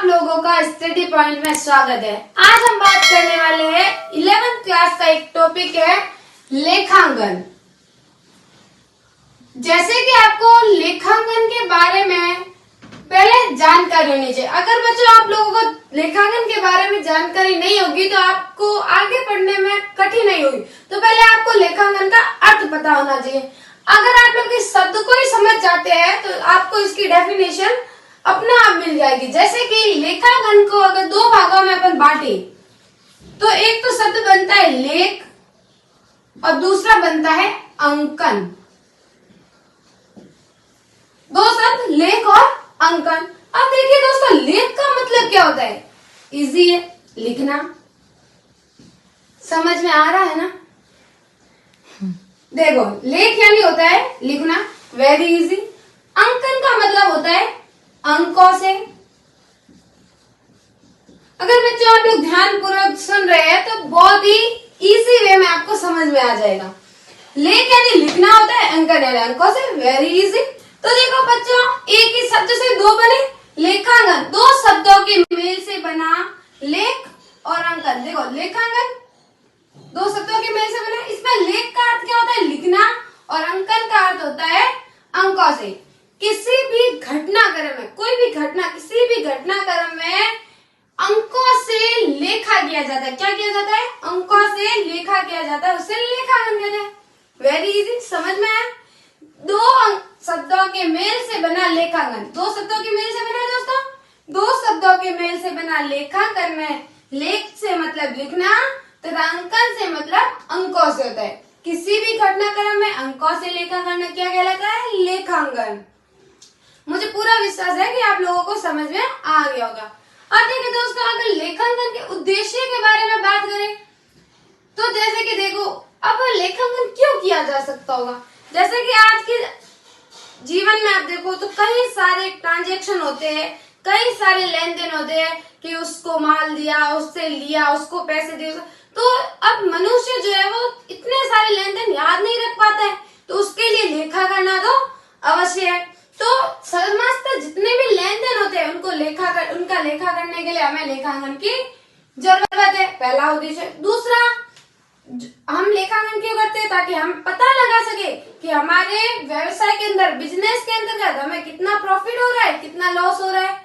लोगों का study point में स्वागत है। आज हम बात करने वाले हैं 11th क्लास का एक टॉपिक है लेखांकन। जैसे कि आपको लेखांकन के बारे में पहले जानकारी होनी चाहिए। अगर बच्चों आप लोगों को लेखांकन के बारे में जानकारी नहीं होगी तो आपको आगे पढ़ने में कठिनाई होगी। तो पहले आपको लेखांकन का अर्थ पता होना चाहिए। अगर आप लोग इस शब्द को ही समझ जाते हैं तो आपको इसकी डेफिनेशन अपना आप मिल जाएगी। जैसे कि लेखांकन को अगर दो भागों में अपन बांटे तो एक तो शब्द बनता है लेख और दूसरा बनता है अंकन। दो शब्द लेख और अंकन। अब देखिए दोस्तों, लेख का मतलब क्या होता है? इजी है, लिखना। समझ में आ रहा है ना? देखो, लेख यानी होता है लिखना, वेरी इजी। अंकन का मतलब होता है अंकों से। अगर बच्चों आप लोग ध्यानपूर्वक सुन रहे हैं तो बहुत ही इजी वे में आपको समझ में आ जाएगा। लेख यानी लिखना होता है, अंकन यानी अंकों से, वेरी इजी। तो देखो बच्चों, एक ही शब्द से दो बने लेखांकन, दो शब्दों के मेल से बना लेख और अंकन। देखो, लेखांकन दो शब्दों के मेल से बना। इसमें लेख का अर्थ क्या होता है? लिखना, और अंकन का अर्थ होता है अंकों से। किसी भी घटनाक्रम में, कोई भी घटना, किसी भी घटनाक्रम में अंकों से लेखा किया जाता है। क्या किया जाता है? अंकों से लेखा किया जाता है, उसे लेखांकन कहते हैं। वेरी इजी, समझ में आया? दो शब्दों के मेल से बना लेखांकन। दो शब्दों के मेल से बना है दोस्तों। दो शब्दों के मेल से बना लेखांकन में लेख से मतलब लिखना तथा अंकन से मतलब अंकों से होता है। किसी भी घटनाक्रम में अंकों से लेखांकन क्या कहलाता है? लेखांकन। मुझे पूरा विश्वास है कि आप लोगों को समझ में आ गया होगा। अब देखिए दोस्तों, अगर लेखांकन के उद्देश्य के बारे में बात करें तो जैसे कि देखो, अब लेखांकन क्यों किया जा सकता होगा? जैसे कि आज के जीवन में आप देखो तो कई सारे ट्रांजैक्शन होते हैं, कई सारे लेन देन होते हैं कि उसको माल दिया, उससे लिया, उसको पैसे दिए। तो अब मनुष्य जो है वो इतने सारे लेन देन याद नहीं रख पाता है, तो उसके लिए लेखा करना तो अवश्य है। तो समस्त जितने भी लेन देन होते हैं उनका लेखा करने के लिए हमें लेखांकन की जरूरत है, पहला उद्देश्य। दूसरा, हम लेखांकन क्यों करते हैं? ताकि हम पता लगा सके कि हमारे व्यवसाय के अंदर, बिजनेस के अंतर्गत हमें कितना प्रॉफिट हो रहा है, कितना लॉस हो रहा है।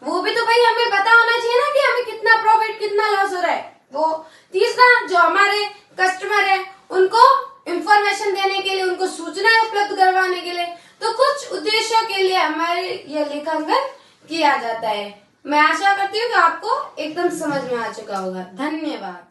वो भी तो भाई हमें पता होना चाहिए ना कि हमें कितना प्रॉफिट, कितना लॉस हो रहा है वो। तीसरा, जो हमारे कस्टमर है उनको इंफॉर्मेशन देने के लिए, उनको सूचनाएं उपलब्ध करवाने के लिए, तो कुछ उद्देश्यों के लिए हमारे यह लेखांकन किया जाता है। मैं आशा करती हूँ कि आपको एकदम समझ में आ चुका होगा। धन्यवाद।